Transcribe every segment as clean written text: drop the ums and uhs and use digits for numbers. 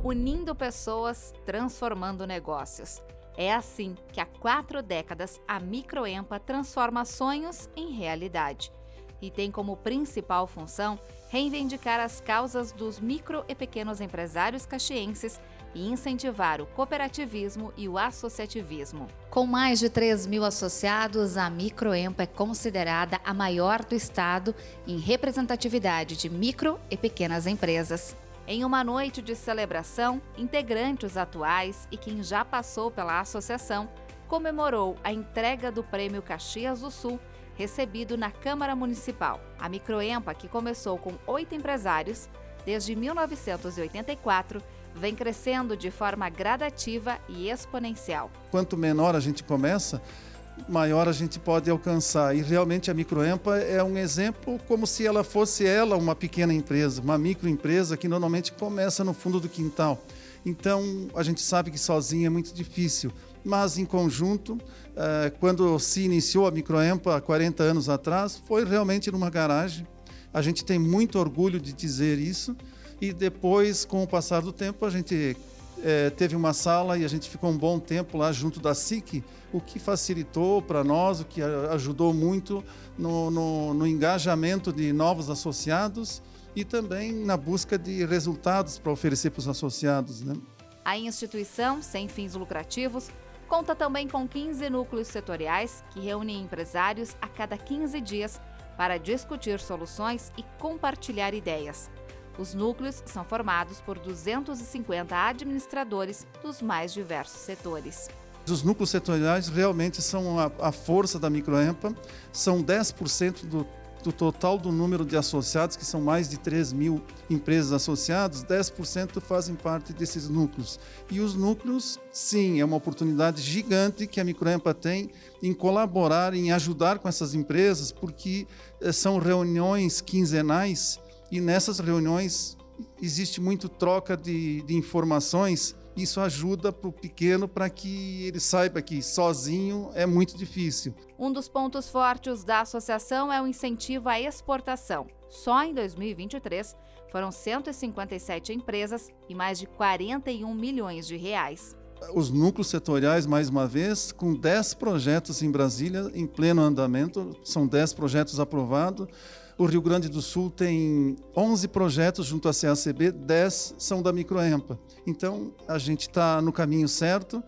unindo pessoas, transformando negócios. É assim que há 4 décadas a Microempa transforma sonhos em realidade. E tem como principal função reivindicar as causas dos micro e pequenos empresários caxienses e incentivar o cooperativismo e o associativismo. Com mais de 3.000 associados, a Microempa é considerada a maior do estado em representatividade de micro e pequenas empresas. Em uma noite de celebração, integrantes atuais e quem já passou pela associação comemorou a entrega do Prêmio Caxias do Sul, recebido na Câmara Municipal. A Microempa, que começou com 8 empresários, desde 1984, vem crescendo de forma gradativa e exponencial. Quanto menor a gente começa, maior a gente pode alcançar. E realmente a Microempa é um exemplo como se ela fosse uma pequena empresa, uma microempresa que normalmente começa no fundo do quintal. Então, a gente sabe que sozinho é muito difícil, mas em conjunto, quando se iniciou a Microempa há 40 anos atrás, foi realmente numa garagem. A gente tem muito orgulho de dizer isso e depois, com o passar do tempo, a gente teve uma sala e a gente ficou um bom tempo lá junto da SIC, o que facilitou para nós, o que ajudou muito no engajamento de novos associados e também na busca de resultados para oferecer para os associados, né? A instituição, sem fins lucrativos, conta também com 15 núcleos setoriais que reúnem empresários a cada 15 dias para discutir soluções e compartilhar ideias. Os núcleos são formados por 250 administradores dos mais diversos setores. Os núcleos setoriais realmente são a força da Microempa, são 10% do total do número de associados, que são mais de 3.000 empresas associadas, 10% fazem parte desses núcleos. E os núcleos, sim, é uma oportunidade gigante que a Microempa tem em colaborar, em ajudar com essas empresas, porque são reuniões quinzenais e nessas reuniões existe muito troca de informações. Isso ajuda para o pequeno para que ele saiba que sozinho é muito difícil. Um dos pontos fortes da associação é o incentivo à exportação. Só em 2023 foram 157 empresas e mais de 41 milhões de reais. Os núcleos setoriais, mais uma vez, com 10 projetos em Brasília, em pleno andamento, são 10 projetos aprovados. O Rio Grande do Sul tem 11 projetos junto à CACB, 10 são da Microempa. Então, a gente está no caminho certo,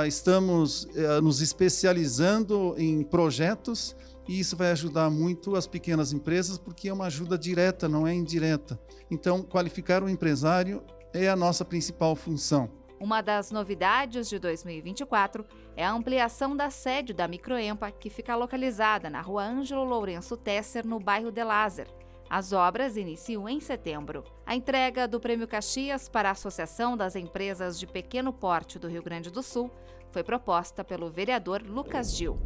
estamos nos especializando em projetos e isso vai ajudar muito as pequenas empresas porque é uma ajuda direta, não é indireta. Então, qualificar o empresário é a nossa principal função. Uma das novidades de 2024 é a ampliação da sede da Microempa, que fica localizada na Rua Ângelo Lourenço Tesser, no bairro de Lázaro. As obras iniciam em setembro. A entrega do Prêmio Caxias para a Associação das Empresas de Pequeno Porte do Rio Grande do Sul foi proposta pelo vereador Lucas Gil.